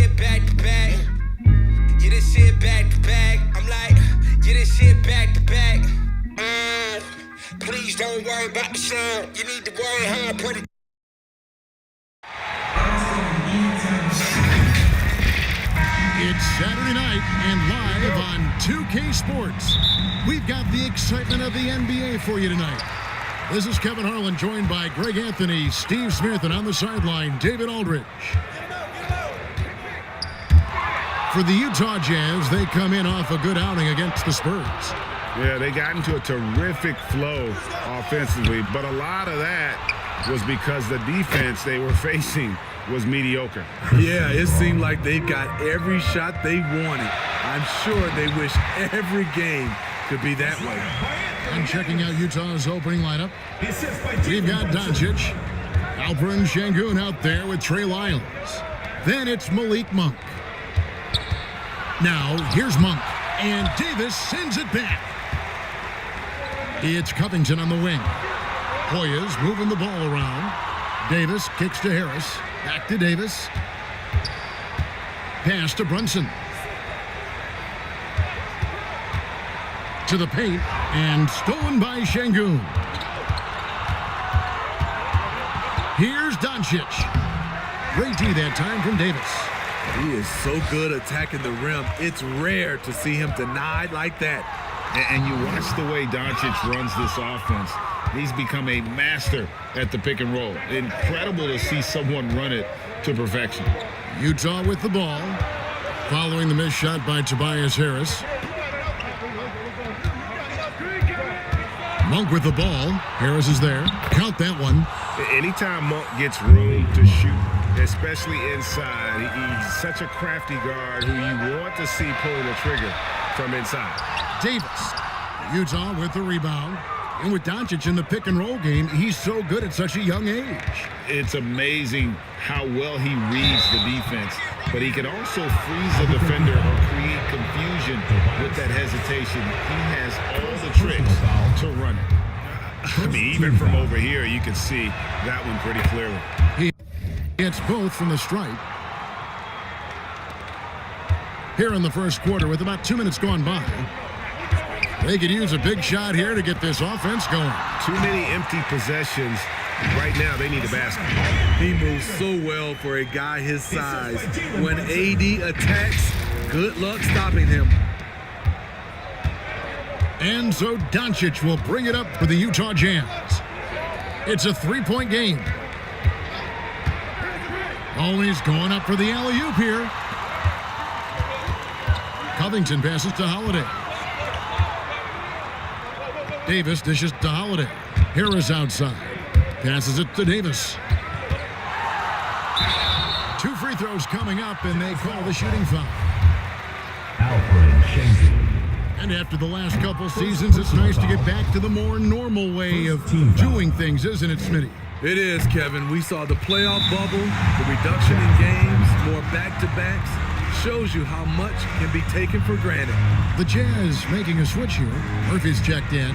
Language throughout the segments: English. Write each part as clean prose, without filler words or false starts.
shit back to back. Yeah, this shit back to back. I'm like, yeah, this shit back to back. Please don't worry about the sound. You need to worry how I put it. It's Saturday night and live on 2K Sports. We've got the excitement of the NBA for you tonight. This is Kevin Harlan, joined by Greg Anthony, Steve Smith, and on the sideline, David Aldridge. For the Utah Jazz, they come in off a good outing against the Spurs. Yeah, they got into a terrific flow offensively, but a lot of that was because the defense they were facing was mediocre. Yeah, it seemed like they got every shot they wanted. I'm sure they wish every game could be that way. And checking out Utah's opening lineup, we've got Doncic, Alperen Şengün out there with Trey Lyles. Then it's Malik Monk. Now, here's Monk, and Davis sends it back. It's Covington on the wing. Hoyas moving the ball around. Davis kicks to Harris. Back to Davis. Pass to Brunson. To the paint, and stolen by Şengün. Here's Doncic. Great D that time from Davis. He is so good attacking the rim. It's rare to see him denied like that. And you watch the way Doncic runs this offense. He's become a master at the pick and roll. Incredible to see someone run it to perfection. Utah with the ball, following the missed shot by Tobias Harris. Monk with the ball. Harris is there. Count that one. Anytime Monk gets room to shoot, especially inside, he's such a crafty guard who you want to see pulling the trigger from inside. Davis. Utah with the rebound. And with Doncic in the pick and roll game, he's so good at such a young age. It's amazing how well he reads the defense, but he can also freeze the defender or create confusion with that hesitation. He has all the tricks to run it. I mean, even from over here, you can see that one pretty clearly. He hits both from the stripe. Here in the first quarter with about 2 minutes gone by. They could use a big shot here to get this offense going. Too many empty possessions. Right now, they need a basket. He moves so well for a guy his size. When AD attacks, good luck stopping him. And so Doncic will bring it up for the Utah Jazz. It's a three-point game. Always going up for the alley-oop here. Covington passes to Holiday. Davis dishes to Holiday. Harris outside. Passes it to Davis. 2 free throws coming up, and they call the shooting foul. Alperen Şengün. And after the last couple seasons, it's nice to get back to the more normal way of doing things, isn't it, Smitty? It is, Kevin. We saw the playoff bubble, the reduction in games, more back-to-backs. Shows you how much can be taken for granted. The Jazz making a switch here. Murphy's checked in.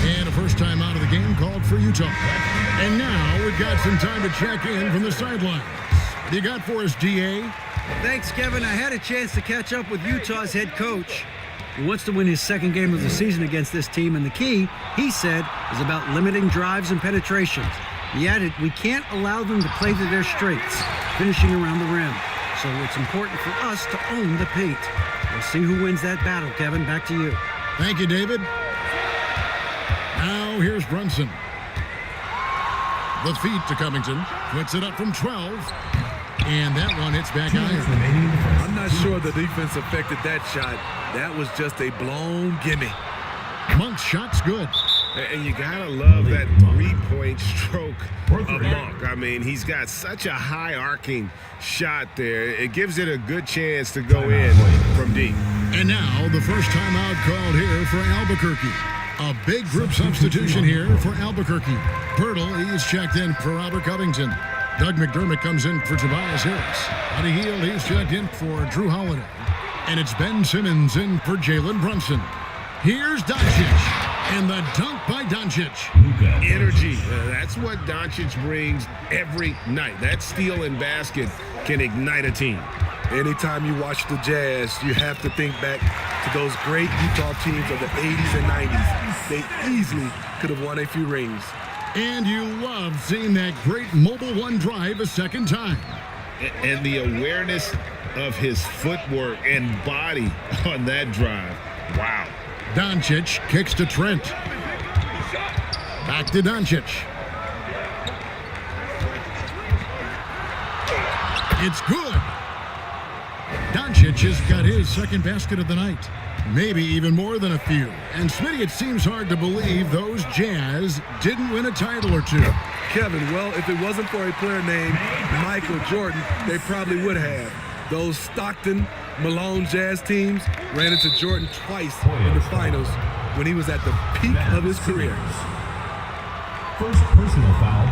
And a first time out of the game called for Utah. And now we've got some time to check in from the sidelines. What do you got for us, DA? Thanks, Kevin. I had a chance to catch up with Utah's head coach. He wants to win his second game of the season against this team, and the key, he said, is about limiting drives and penetrations. He added, we can't allow them to play to their strengths, finishing around the rim. So it's important for us to own the paint. We'll see who wins that battle, Kevin. Back to you. Thank you, David. Now here's Brunson. The feed to Covington. Puts it up from 12. And that one hits back iron. I'm not sure the defense affected that shot. That was just a blown gimme. Monk's shot's good. And you gotta love that three-point stroke of Monk. I mean, he's got such a high arcing shot there. It gives it a good chance to go in from deep. And now the first timeout called here for Albuquerque. A big group substitution here for Albuquerque. Pirtle, he's checked in for Robert Covington. Doug McDermott comes in for Tobias Harris. Buddy Hield, he's checked in for Drew Holiday. And it's Ben Simmons in for Jalen Brunson. Here's Doncic. And the dunk by Doncic. Energy. That's what Doncic brings every night. That steal and basket can ignite a team. Anytime you watch the Jazz, you have to think back to those great Utah teams of the 80s and 90s. They easily could have won a few rings. And you love seeing that great Mobile One drive a second time. And the awareness of his footwork and body on that drive. Wow. Doncic kicks to Trent. Back to Doncic. It's good. Doncic has got his second basket of the night. Maybe even more than a few. And Smitty, it seems hard to believe those Jazz didn't win a title or two. Kevin, well, if it wasn't for a player named Michael Jordan, they probably would have. Those Stockton, Malone Jazz teams ran into Jordan twice in the finals when he was at the peak of his career. First personal foul.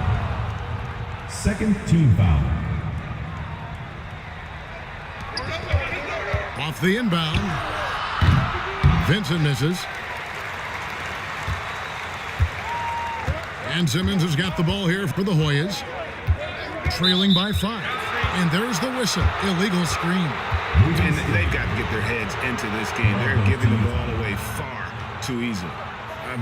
Second team foul. Off the inbound. Vincent misses. And Simmons has got the ball here for the Hoyas. Trailing by 5. And there's the whistle. Illegal screen. And they've got to get their heads into this game. They're giving the ball away far too easily.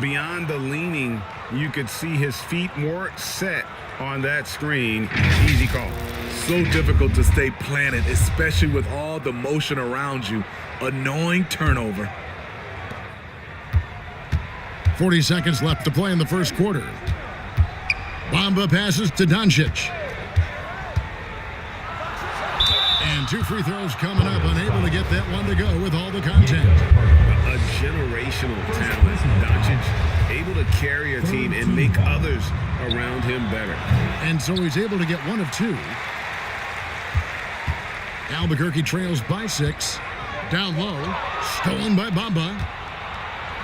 Beyond the leaning, you could see his feet more set on that screen. Easy call. So difficult to stay planted, especially with all the motion around you. Annoying turnover. 40 seconds left to play in the first quarter. Bamba passes to Doncic. And 2 free throws coming up, unable to get that one to go with all the content. A generational talent. Doncic able to carry a team and make others around him better. And so he's able to get 1 of 2. Albuquerque trails by 6. Down low, stolen by Bamba.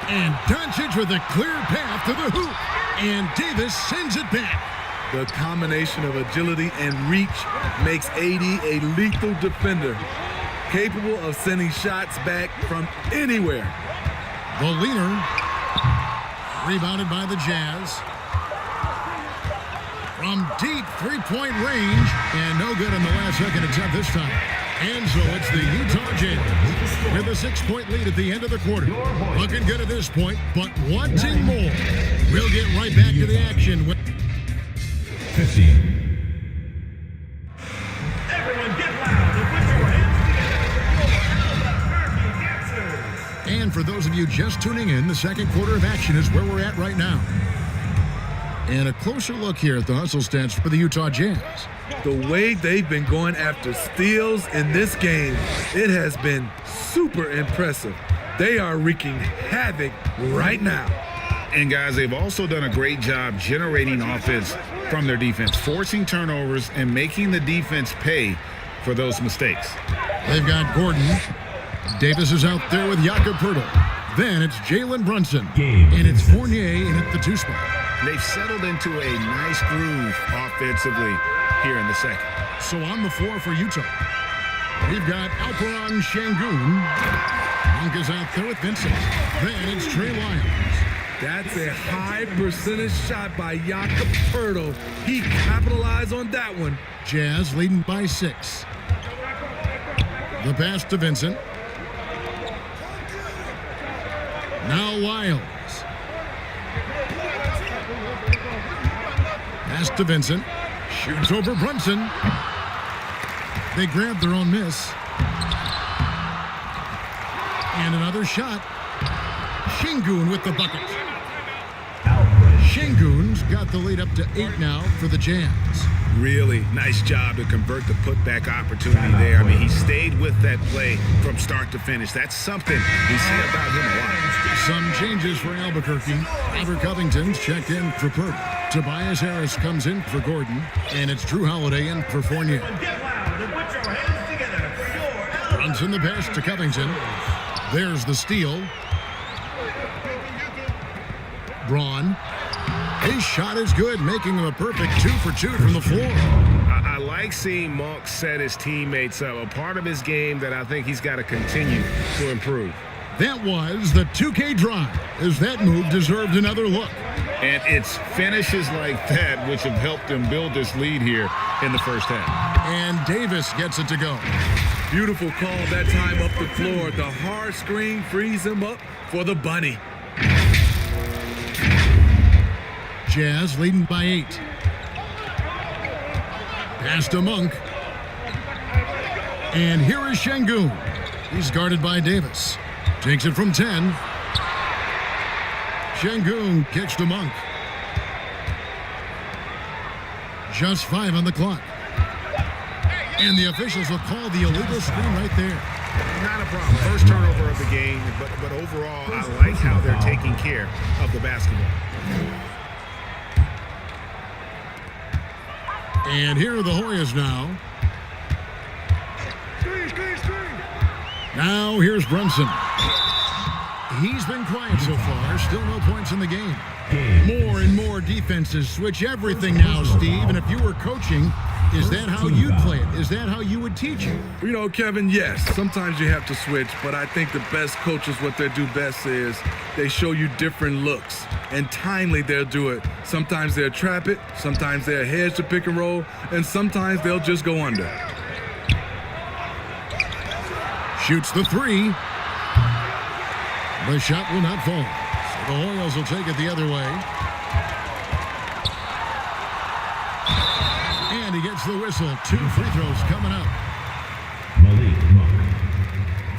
And Doncic with a clear path to the hoop. And Davis sends it back. The combination of agility and reach makes AD a lethal defender, capable of sending shots back from anywhere. The leaner, rebounded by the Jazz. From deep three-point range, and no good in the last second attempt this time. And so it's the Utah Jazz with a 6-point lead at the end of the quarter. Looking good at this point, but wanting more. We'll get right back to the action with 15. Everyone get loud and put your hands together. And for those of you just tuning in, the second quarter of action is where we're at right now. And a closer look here at the hustle stats for the Utah Jazz. The way they've been going after steals in this game, it has been super impressive. They are wreaking havoc right now. And guys, they've also done a great job generating offense from their defense, forcing turnovers and making the defense pay for those mistakes. They've got Gordon. Davis is out there with Jakob Poeltl. Then it's Jalen Brunson. And it's Fournier in at the 2 spot. They've settled into a nice groove offensively here in the second. So on the floor for Utah, we've got Alperen Şengün. Monk is out there with Vincent. Then it's Trey Lyles. That's a high percentage shot by Jakob Poeltl. He capitalized on that one. Jazz leading by 6. The pass to Vincent. Now Lyles. Pass to Vincent. Shoots over Brunson. They grab their own miss. And another shot. Şengün with the bucket. Şengün's got the lead up to 8 now for the Jazz. Really nice job to convert the putback opportunity there. I mean, he stayed with that play from start to finish. That's something we see about him a lot. Some changes for Albuquerque. Albert Covington's checked in for Poeltl. Tobias Harris comes in for Gordon. And it's Drew Holiday in for Fournier. Brunson the pass to Covington. There's the steal. Braun. His shot is good, making him a perfect 2 for 2 from the floor. I like seeing Monk set his teammates up. A part of his game that I think he's got to continue to improve. That was the 2K drive, as that move deserved another look. And it's finishes like that which have helped them build this lead here in the first half. And Davis gets it to go. Beautiful call that time up the floor. The hard screen frees him up for the bunny. Jazz leading by 8. Pass to Monk. And here is Şengün. He's guarded by Davis. Takes it from 10. Şengün kicks to Monk. Just 5 on the clock. And the officials will call the illegal screen right there. Not a problem. First turnover of the game, but overall, I like how they're taking care of the basketball. And here are the Hoyas now. Now here's Brunson. He's been quiet so far. Still no points in the game. More and more defenses switch everything now, Steve. And if you were coaching, is that how you'd play it? Is that how you would teach it? You know, Kevin, yes, sometimes you have to switch, but I think the best coaches, what they do best is they show you different looks, and timely they'll do it. Sometimes they'll trap it, sometimes they'll hedge the pick and roll, and sometimes they'll just go under. Shoots the 3. The shot will not fall. So the Hoyas will take it the other way. And he gets the whistle. 2 free throws coming up.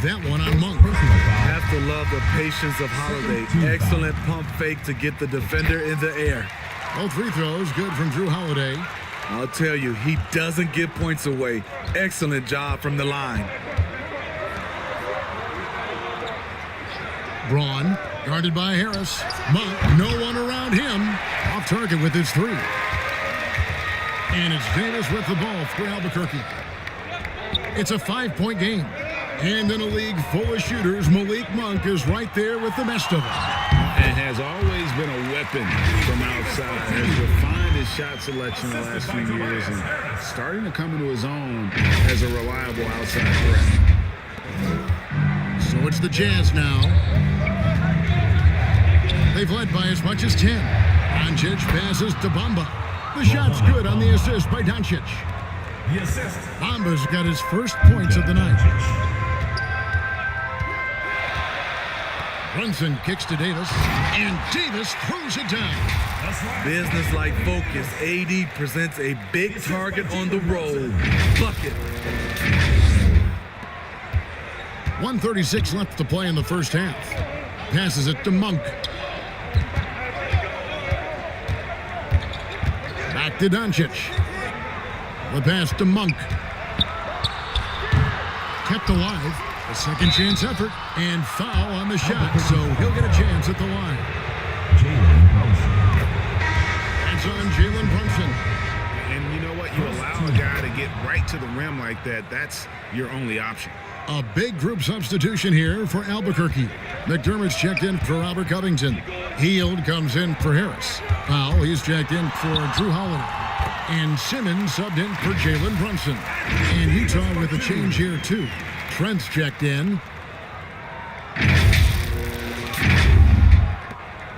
That one on Monk. Have to love the patience of Holiday. Excellent pump fake to get the defender in the air. Both free throws good from Drew Holiday. I'll tell you, he doesn't give points away. Excellent job from the line. Braun, guarded by Harris. Monk, no one around him. Off target with his 3. And it's Davis with the ball for Albuquerque. It's a 5-point game. And in a league full of shooters, Malik Monk is right there with the best of them. And has always been a weapon from outside. Has refined his shot selection the last few years and starting to come into his own as a reliable outside threat. So it's the Jazz now. They've led by as much as 10. Doncic passes to Bamba. The shot's good on the assist by Doncic. The assist. Bamba's got his first points of the night. Brunson kicks to Davis, and Davis throws it down. Business-like focus. AD presents a big target on the roll. Bucket. 1:36 left to play in the first half. Passes it to Monk. Back to Doncic. The pass to Monk. Kept alive. A second chance effort and foul on the shot, so he'll get a chance at the line. That's on Jalen Brunson. And you know what? You allow a guy to get right to the rim like that, that's your only option. A big group substitution here for Albuquerque. McDermott's checked in for Robert Covington. Hield comes in for Harris. Powell, he's checked in for Drew Holiday. And Simmons subbed in for Jalen Brunson. And Utah with a change here too. Trent's checked in.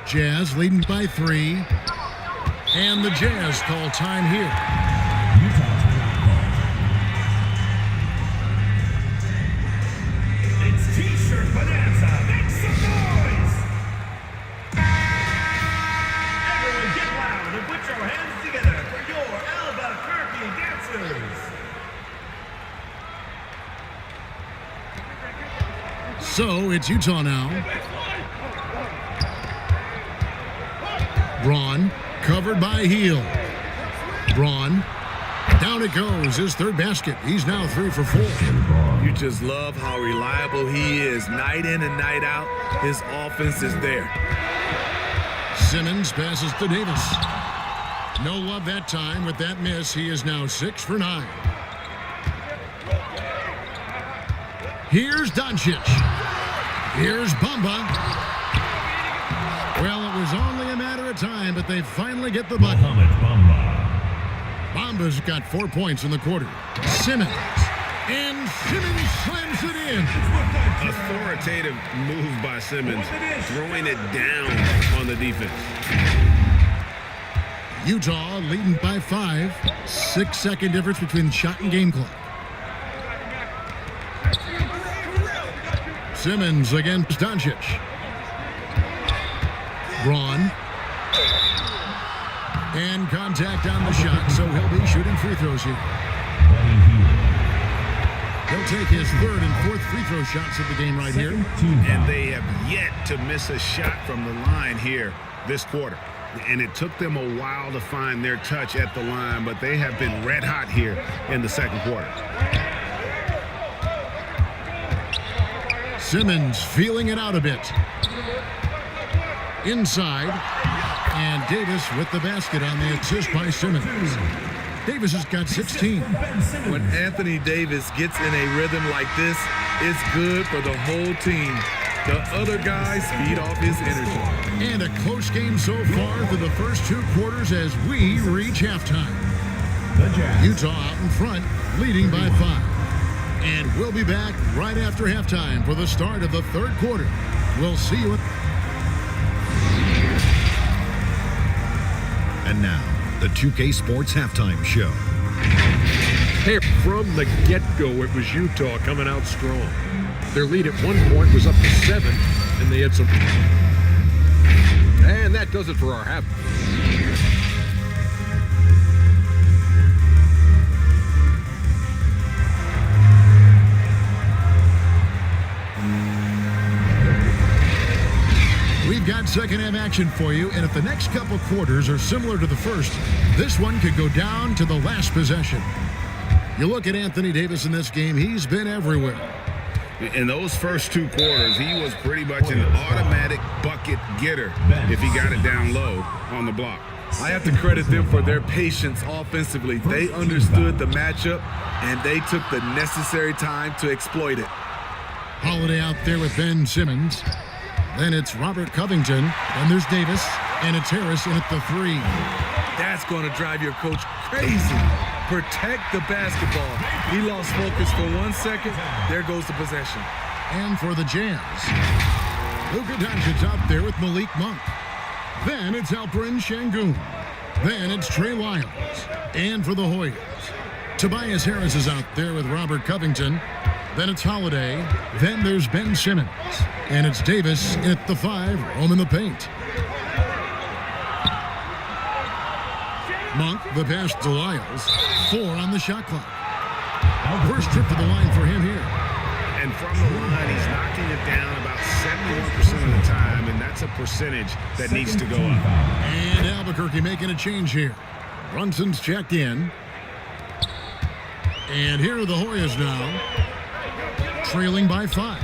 Jazz leading by 3. And the Jazz call time here. It's T-shirt bonanza. Make some noise. Everyone get loud and put your hands together for your Albuquerque dancers. So it's Utah now. Braun covered by Hield. Braun, down it goes, his third basket. He's now 3 for 4. You just love how reliable he is. Night in and night out, his offense is there. Simmons passes to Davis. No love that time. With that miss, he is now 6 for 9. Here's Doncic. Here's Bamba. Well, it was only a matter of time, but they finally get the bucket. Bamba's got 4 points in the quarter. Simmons. And Simmons slams it in. Authoritative move by Simmons, throwing it down on the defense. Utah leading by 5. 6-second difference between the shot and game clock. Simmons against Doncic. Braun. And contact on the shot, so he'll be shooting free throws here. He'll take his third and fourth free throw shots of the game right here. And they have yet to miss a shot from the line here this quarter. And it took them a while to find their touch at the line, but they have been red hot here in the second quarter. Simmons feeling it out a bit. Inside. And Davis with the basket on the assist by Simmons. Davis has got 16. When Anthony Davis gets in a rhythm like this, it's good for the whole team. The other guys feed off his energy. And a close game so far through the first 2 quarters as we reach halftime. Utah out in front, leading by 5. And we'll be back right after halftime for the start of the third quarter. We'll see you at... And now, the 2K Sports Halftime Show. Hey, from the get-go, it was Utah coming out strong. Their lead at one point was up to 7, and they had some... And that does it for our half. We've got second half action for you, and if the next couple quarters are similar to the first, this one could go down to the last possession. You look at Anthony Davis in this game, he's been everywhere. In those first 2 quarters, he was pretty much an automatic bucket getter if he got it down low on the block. I have to credit them for their patience offensively. They understood the matchup, and they took the necessary time to exploit it. Holiday out there with Ben Simmons. Then it's Robert Covington. Then there's Davis. And it's Harris in at the 3. That's going to drive your coach crazy. Protect the basketball. He lost focus for 1 second. There goes the possession. And for the Jazz, Luka Doncic out there with Malik Monk. Then it's Alperen Şengün. Then it's Trey Lyles. And for the Hoyas, Tobias Harris is out there with Robert Covington. Then it's Holiday. Then there's Ben Simmons. And it's Davis in at the 5, roaming the paint. Monk, the pass to Lyles. 4 on the shot clock. First trip to the line for him here. And from the line, he's knocking it down about 71% of the time, and that's a percentage that needs to go up. And Albuquerque making a change here. Brunson's checked in. And here are the Hoyas now, trailing by 5.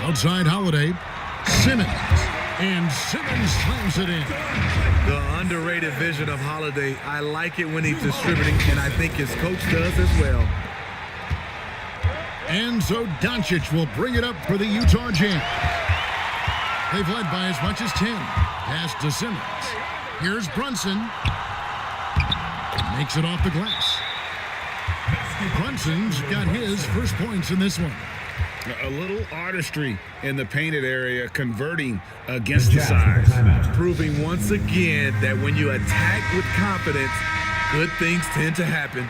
Outside Holiday, Simmons. And Simmons slams it in. The underrated vision of Holiday. I like it when he's distributing, and I think his coach does as well. And so Doncic will bring it up for the Utah Jazz. They've led by as much as 10. Pass to Simmons. Here's Brunson. Makes it off the glass. Brunson's got his first points in this one. A little artistry in the painted area, converting against the size. Proving once again that when you attack with confidence, good things tend to happen.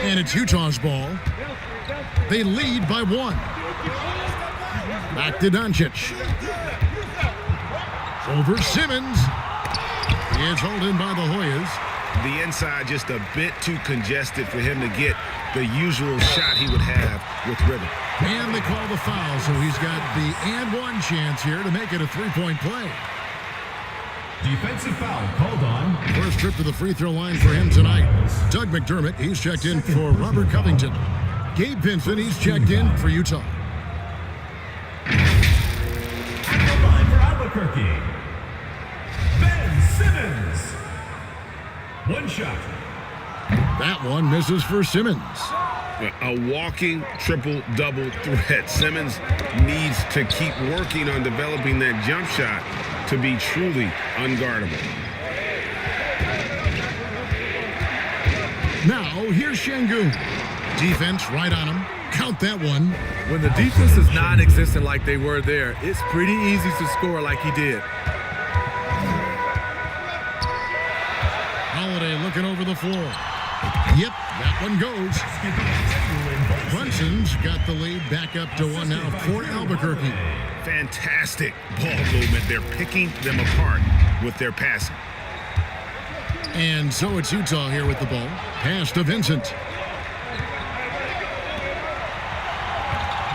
And it's Utah's ball. They lead by 1. Back to Doncic. Over Simmons. It's held in by the Hoyas. The inside just a bit too congested for him to get the usual shot he would have with rhythm. And they call the foul, so he's got the and 1 chance here to make it a 3-point play. Defensive foul called on. First trip to the free throw line for him tonight. Doug McDermott, he's checked in for Robert Covington. Gabe Pinson, he's checked in for Utah. At the line for Albuquerque, Ben Simmons. 1 shot. That one misses for Simmons. A walking triple-double threat. Simmons needs to keep working on developing that jump shot to be truly unguardable. Now, here's Şengün. Defense right on him. Count that one. When the defense is non-existent like they were there, it's pretty easy to score like he did. Holiday looking over the floor. Yep, that one goes. Brunson's got the lead back up to 1 now for Albuquerque. Fantastic ball movement. They're picking them apart with their passing. And so it's Utah here with the ball. Pass to Vincent.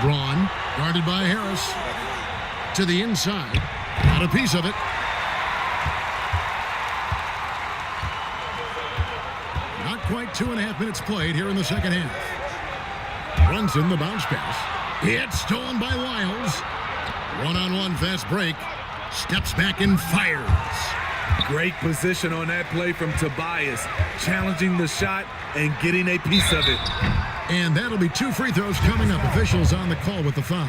Braun, guarded by Harris. To the inside. Got a piece of it. Not quite 2.5 minutes played here in the second half. Brunson, the bounce pass. It's stolen by Lyles. One-on-one fast break. Steps back and fires. Great position on that play from Tobias, challenging the shot and getting a piece of it. And that'll be 2 free throws coming up. Officials on the call with the foul.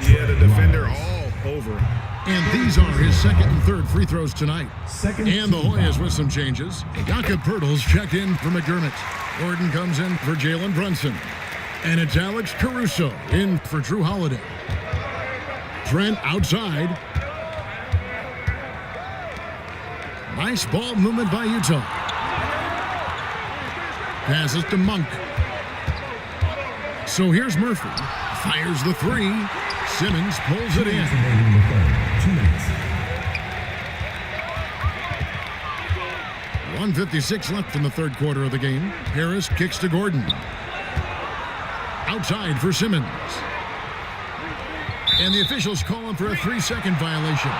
Yeah, the defender all over him. And these are his second and third free throws tonight. And the Hoyas with some changes. Jakob Poeltl's checked in for McDermott. Gordon comes in for Jalen Brunson. And it's Alex Caruso in for Drew Holiday. Trent outside. Nice ball movement by Utah. Passes to Monk. So here's Murphy. Fires the 3. Simmons pulls it in. 1:56 left in the third quarter of the game. Harris kicks to Gordon. Outside for Simmons. And the officials call him for a 3-second violation.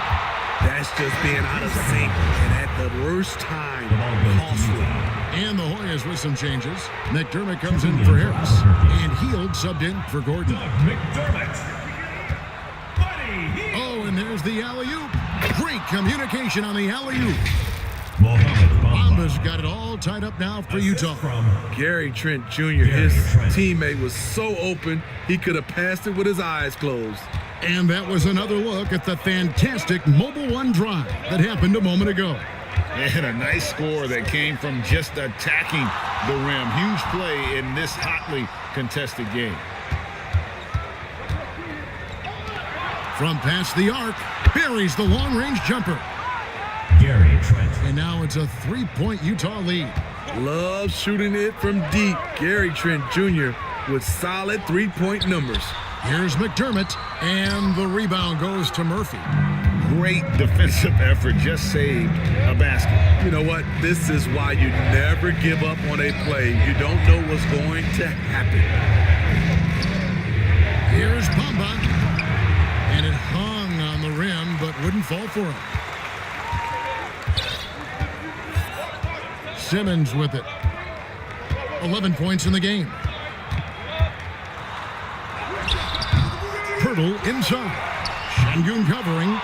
That's just being out of sync and at the worst time. Costly. And the Hoyas with some changes. McDermott comes in for Harris. And Heald subbed in for Gordon. Oh, and there's the alley-oop. Great communication on the alley-oop. Bomba's got it all tied up now for Utah. Gary Trent Jr., his teammate, was so open, he could have passed it with his eyes closed. And that was another look at the fantastic Mobile One drive that happened a moment ago. And a nice score that came from just attacking the rim. Huge play in this hotly contested game. From past the arc, buries the long-range jumper. Gary Trent. And now it's a 3-point Utah lead. Loves shooting it from deep. Gary Trent Jr. with solid 3-point numbers. Here's McDermott, and the rebound goes to Murphy. Great defensive effort, just saved a basket. You know what? This is why you never give up on a play. You don't know what's going to happen. Here's Bamba, and it hung on the rim, but wouldn't fall for him. Simmons with it. 11 points in the game. Poeltl inside. Şengün covering.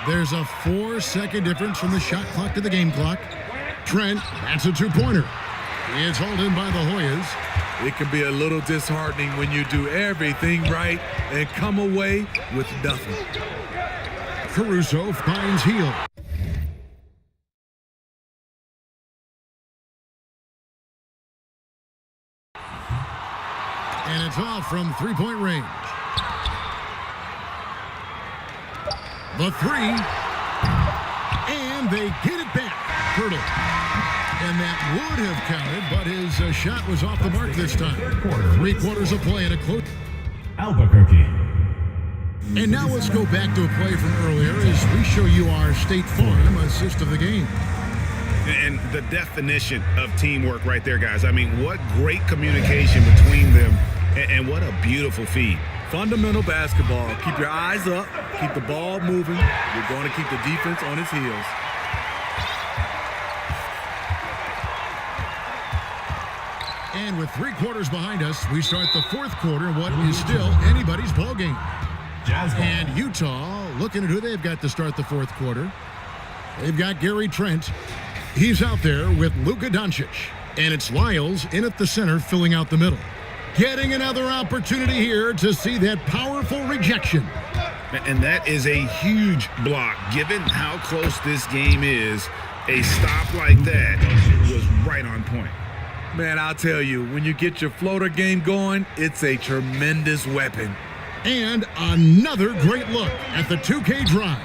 There's a 4-second difference from the shot clock to the game clock. Trent, that's a 2-pointer. It's hauled in by the Hoyas. It can be a little disheartening when you do everything right and come away with nothing. Caruso finds Heald. And it's off from 3-point range. The 3. And they get it back. Poeltl. And that would have counted, but his shot was off the mark this time. 3 quarters of play and a close. Albuquerque. And now let's go back to a play from earlier as we show you our State Farm assist of the game. And the definition of teamwork right there, guys. I mean, what great communication between them, and what a beautiful feed. Fundamental basketball. Keep your eyes up. Keep the ball moving. You're going to keep the defense on its heels. And with 3 quarters behind us, we start the fourth quarter in what is still anybody's ball game. And Utah looking at who they've got to start the fourth quarter. They've got Gary Trent. He's out there with Luka Doncic. And it's Lyles in at the center filling out the middle. Getting another opportunity here to see that powerful rejection. And that is a huge block. Given how close this game is, a stop like that was right on point. Man, I'll tell you, when you get your floater game going, it's a tremendous weapon. And another great look at the 2K drive.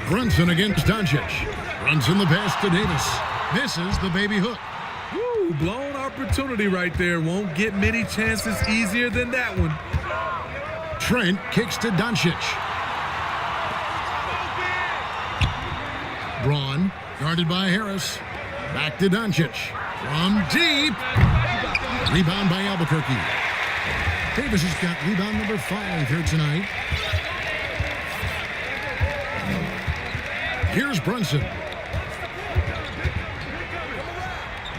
Brunson against Doncic. Brunson the pass to Davis. Misses the baby hook. Woo, blown opportunity right there. Won't get many chances easier than that one. Trent kicks to Doncic. Braun guarded by Harris. Back to Doncic. From deep. Rebound by Albuquerque. Davis has got rebound number 5 here tonight. Here's Brunson.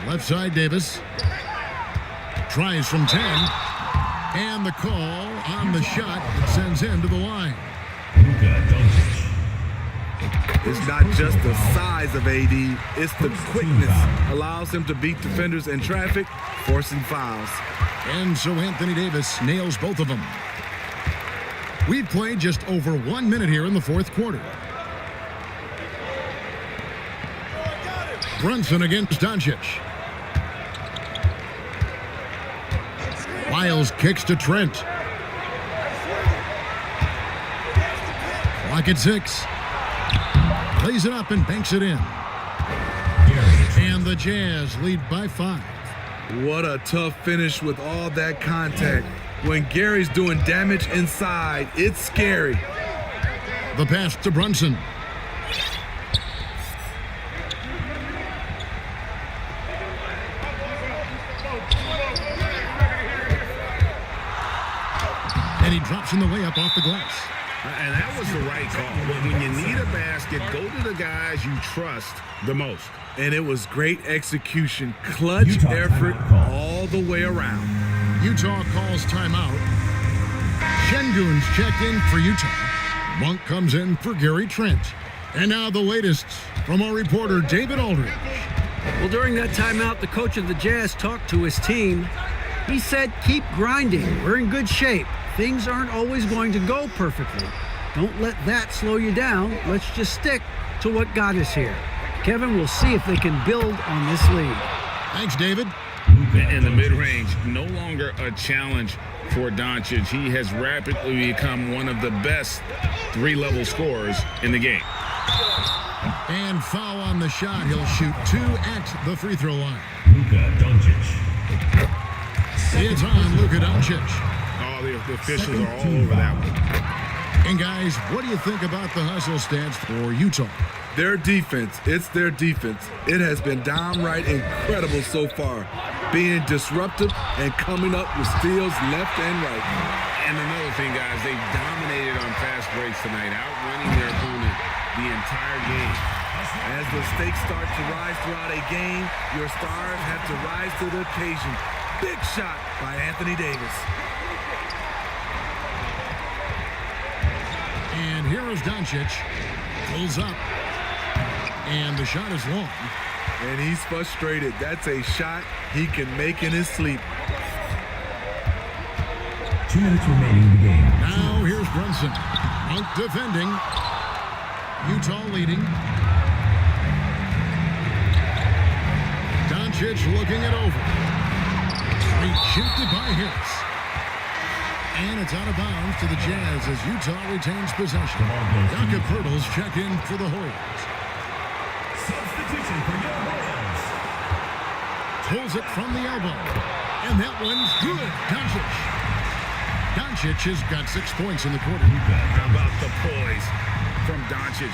Left side, Davis. Tries from 10. And the call on the shot that sends him to the line. It's not just the size of AD, it's the quickness. Allows him to beat defenders in traffic, forcing fouls. And so Anthony Davis nails both of them. We've played just over 1 minute here in the fourth quarter. Brunson against Doncic. Wiles kicks to Trent. Clock at 6. Plays it up and banks it in. And the Jazz lead by 5. What a tough finish with all that contact. When Gary's doing damage inside, it's scary. The pass to Brunson. And he drops in the layup off the glass. And that was the right call. When you need a basket, go to the guys you trust the most. And it was great execution. Clutch effort all the way around. Utah calls timeout. Şengün's checked in for Utah. Monk comes in for Gary Trent. And now the latest from our reporter, David Aldridge. Well, during that timeout, the coach of the Jazz talked to his team. He said, keep grinding. We're in good shape. Things aren't always going to go perfectly. Don't let that slow you down. Let's just stick to what got us here. Kevin, we'll see if they can build on this lead. Thanks, David. In the mid-range, no longer a challenge for Doncic. He has rapidly become one of the best 3-level scorers in the game. And foul on the shot. He'll shoot 2 at the free throw line. Luka Doncic. It's on Luka Doncic. Oh, the officials are all over that one. And guys, what do you think about the hustle stats for Utah? Their defense, it's their defense. It has been downright incredible so far. Being disruptive and coming up with steals left and right. And another thing, guys, they've dominated on fast breaks tonight, outrunning their opponent the entire game. As the stakes start to rise throughout a game, your stars have to rise to the occasion. Big shot by Anthony Davis. And here is Doncic. Pulls up. And the shot is long. And he's frustrated. That's a shot he can make in his sleep. 2 minutes remaining in the game. Now here's Brunson. Monk defending. Utah leading. Doncic looking it over. Rejected by Harris. And it's out of bounds to the Jazz as Utah retains possession. Jakob Poeltl's check in for the Hoyas. Substitution for your Hoyas. Pulls it from the elbow. And that one's good. Doncic has got 6 points in the quarter. How about the poise from Doncic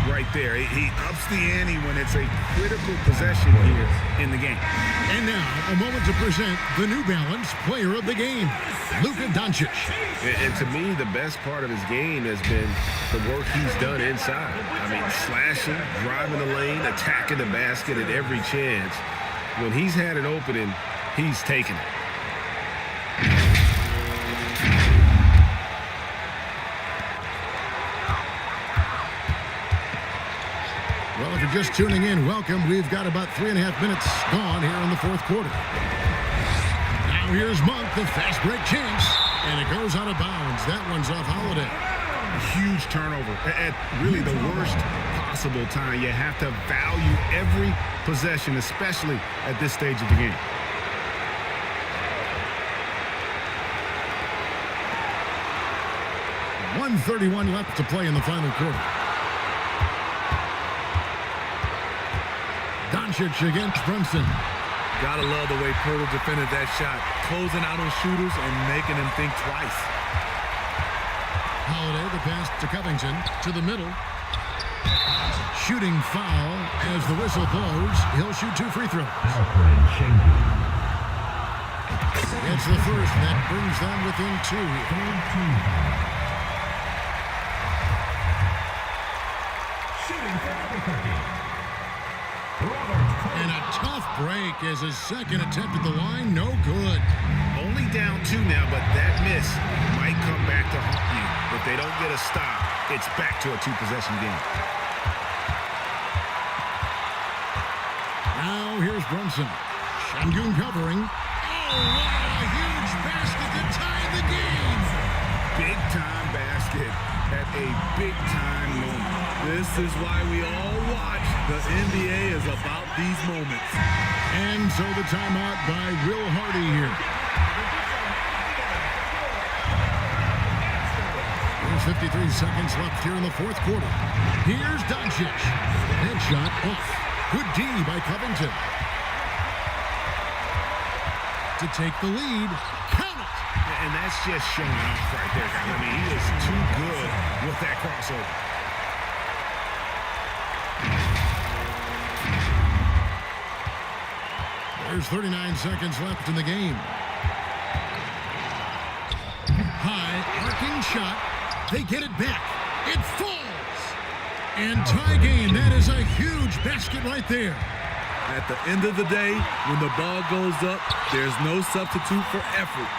right there? He ups the ante when it's a critical possession here in the game. And now, a moment to present the New Balance Player of the Game, Luka Doncic. And to me, the best part of his game has been the work he's done inside. I mean, slashing, driving the lane, attacking the basket at every chance. When he's had an opening, he's taken it. Well, if you're just tuning in, welcome. We've got about 3.5 minutes gone here in the fourth quarter. Now here's Monk, the fast break chance, and it goes out of bounds. That one's off Holiday. Huge turnover at really the worst possible time. You have to value every possession, especially at this stage of the game. .131 left to play in the final quarter. Doncic against Brunson. Gotta love the way Pirtle defended that shot, closing out on shooters and making them think twice. Holiday, the pass to Covington, to the middle. Shooting foul as the whistle blows. He'll shoot 2 free throws. It's the first that brings them within 2. And a tough break as his second attempt at the line, no good. Only down 2 now, but that miss might come back to haunt you. If they don't get a stop, it's back to a 2-possession game. Now here's Brunson. Şengün covering. Oh, what a huge basket to tie the game. Big-time basket at a big-time moment. This is why we all watch. The NBA is about these moments. And so the timeout by Will Hardy here. There's 53 seconds left here in the fourth quarter. Here's Doncic. Headshot off. Good D by Covington. To take the lead. Count it. And that's just showing off right there, guys. I mean, he is too good with that crossover. There's 39 seconds left in the game. High, arcing shot. They get it back. It falls. And tie game. That is a huge basket right there. At the end of the day, when the ball goes up, there's no substitute for effort.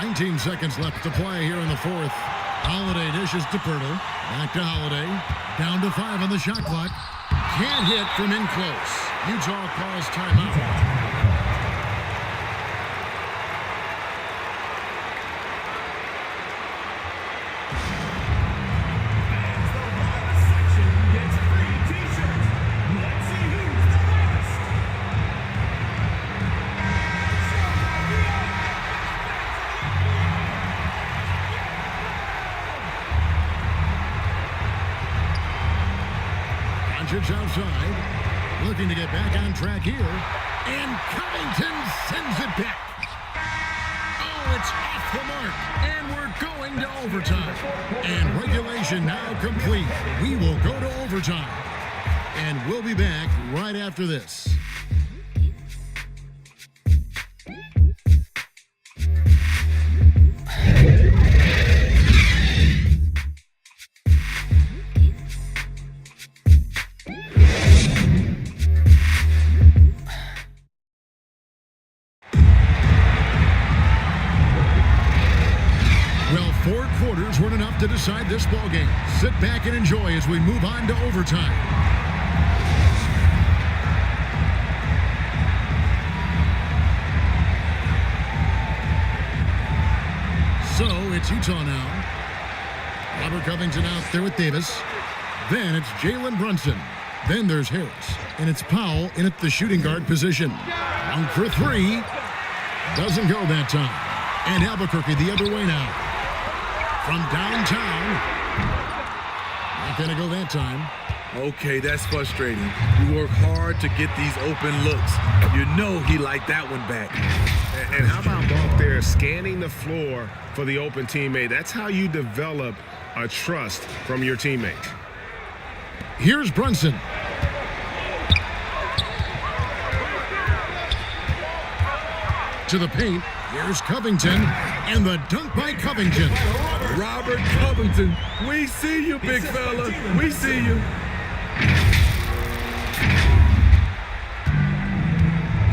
$19 seconds left to play here in the fourth. Holiday dishes to Pirtle. Back to Holiday. Down to 5 on the shot clock. Can't hit from in close. Utah calls timeout. Outside, looking to get back on track here, and Covington sends it back. Oh, it's off the mark, and we're going to overtime. And regulation now complete. We will go to overtime, and we'll be back right after this. Weren't enough to decide this ball game. Sit back and enjoy as we move on to overtime. So it's Utah now. Robert Covington out there with Davis. Then it's Jalen Brunson. Then there's Harris. And it's Powell in at the shooting guard position. Down for 3. Doesn't go that time. And Albuquerque the other way now. From downtown. Not going to go that time. Okay, that's frustrating. You work hard to get these open looks. You know he liked that one back. And how about Buck there scanning the floor for the open teammate? That's how you develop a trust from your teammates. Here's Brunson. To the paint. Here's Covington. And the dunk by Covington. Robert Covington, we see you, big fella. We see you.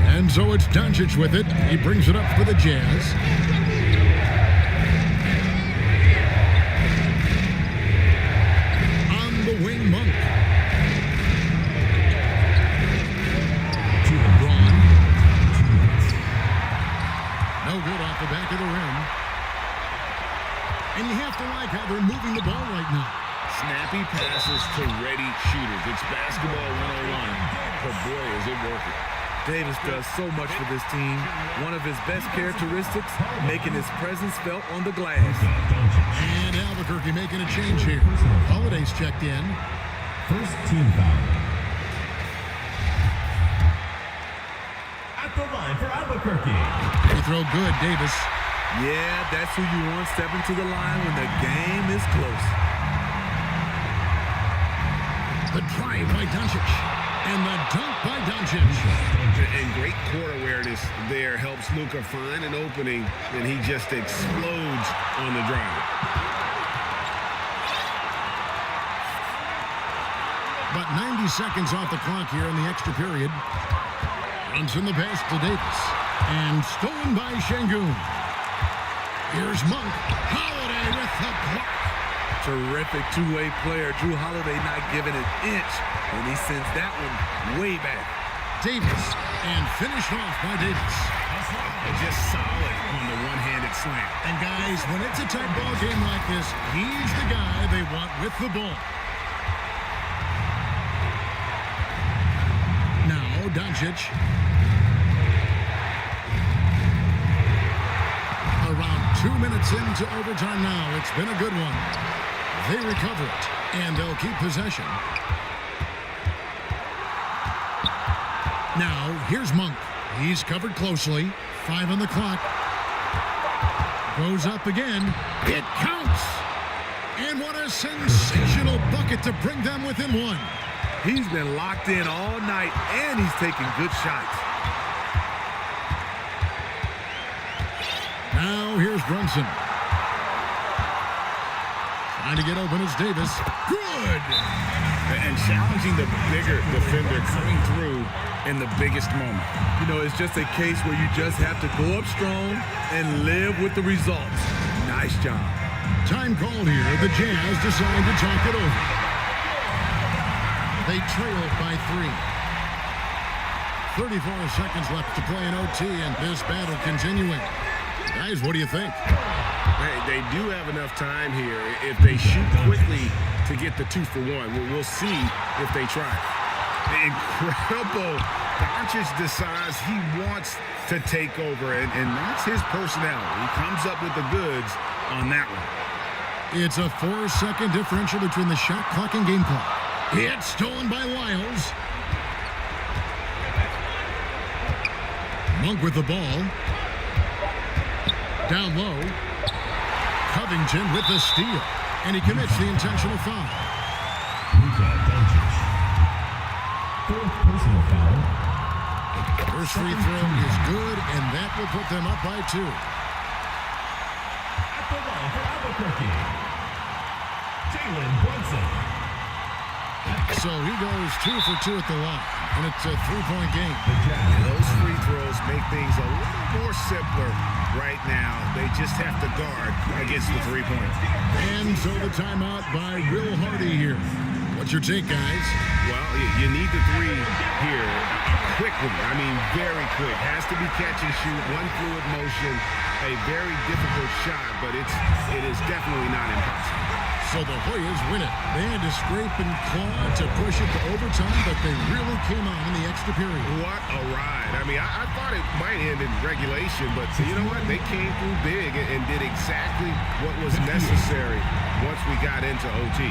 And so it's Doncic with it. He brings it up for the Jazz. On the wing, Monk. Braun. No good off the back of the rim. And you have to like how they're moving the ball right now. Snappy passes to ready shooters. It's basketball 101. But boy, is it working. Davis does so much for this team. One of his best characteristics, making his presence felt on the glass. And Albuquerque making a change here. Holiday's checked in. First team foul. At the line for Albuquerque. Free throw good, Davis. Yeah, that's who you want stepping to the line when the game is close. The drive by Doncic. And the dunk by Doncic. And great court awareness there helps Luka find an opening, and he just explodes on the drive. But 90 seconds off the clock here in the extra period. Runs in the pass to Davis. And stolen by Şengün. Here's Monk. Holiday with the block. Terrific two-way player. Drew Holiday not giving an inch, and he sends that one way back. Davis. And finished off by Davis. Just solid on the one-handed slam. And guys, when it's a tight ball game like this, he's the guy they want with the ball. Now, Doncic. Around 2 minutes into overtime now. It's been a good one. They recover it, and they'll keep possession. Now, here's Monk. He's covered closely. 5 on the clock. Goes up again. It counts! And what a sensational bucket to bring them within 1. He's been locked in all night, and he's taking good shots. Now, here's Brunson. Trying to get open is Davis. Good! And challenging the bigger defender coming through in the biggest moment. You know, it's just a case where you just have to go up strong and live with the results. Nice job. Time called here. The Jazz decide to talk it over. They trail by 3. 34 seconds left to play in OT, and this battle continuing. Guys, what do you think? They do have enough time here if they shoot quickly to get the 2 for 1. We'll see if they try. Incredible. Doncic decides he wants to take over, and that's his personality. He comes up with the goods on that one. It's a 4-second differential between the shot clock and game clock. It's stolen by Lyles. Monk with the ball. Down low. Covington with the steal. And he commits the intentional foul. Luka Doncic. 4th personal foul. First free throw is good, and that will put them up by 2. At the line for Albuquerque. Jalen Brunson. So he goes 2 for 2 at the line, and it's a 3-point game. Those free throws make things a little more simpler right now. They just have to guard against the 3-point. And so the timeout by Will Hardy here. What's your take, guys? Well, you need the 3 here quickly. I mean, very quick. Has to be catch and shoot, one fluid motion, a very difficult shot, but it is definitely not impossible. So the Hoyas win it. They had to scrape and claw to push it to overtime, but they really came on in the extra period. What a ride. I mean, I thought it might end in regulation, but you know what? They came through big and did exactly what was necessary once we got into OT.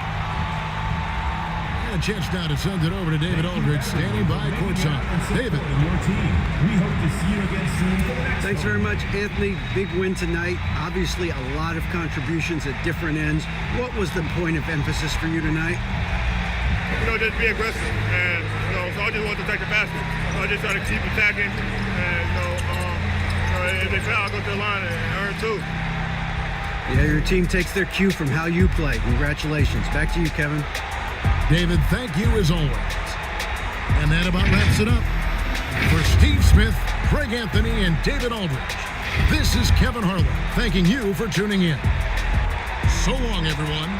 And a chance now to send it over to David Aldridge, standing by courtside. David. Your team. We hope to see you again soon for the next Thanks very much, Anthony. Big win tonight. Obviously, a lot of contributions at different ends. What was the point of emphasis for you tonight? Just be aggressive. And, so I just want to take the basket. So I just try to keep attacking. And, if they foul, I'll go to the line and earn 2. Yeah, your team takes their cue from how you play. Congratulations. Back to you, Kevin. David, thank you as always. And that about wraps it up. For Steve Smith, Craig Anthony, and David Aldridge, this is Kevin Harlan thanking you for tuning in. So long, everyone.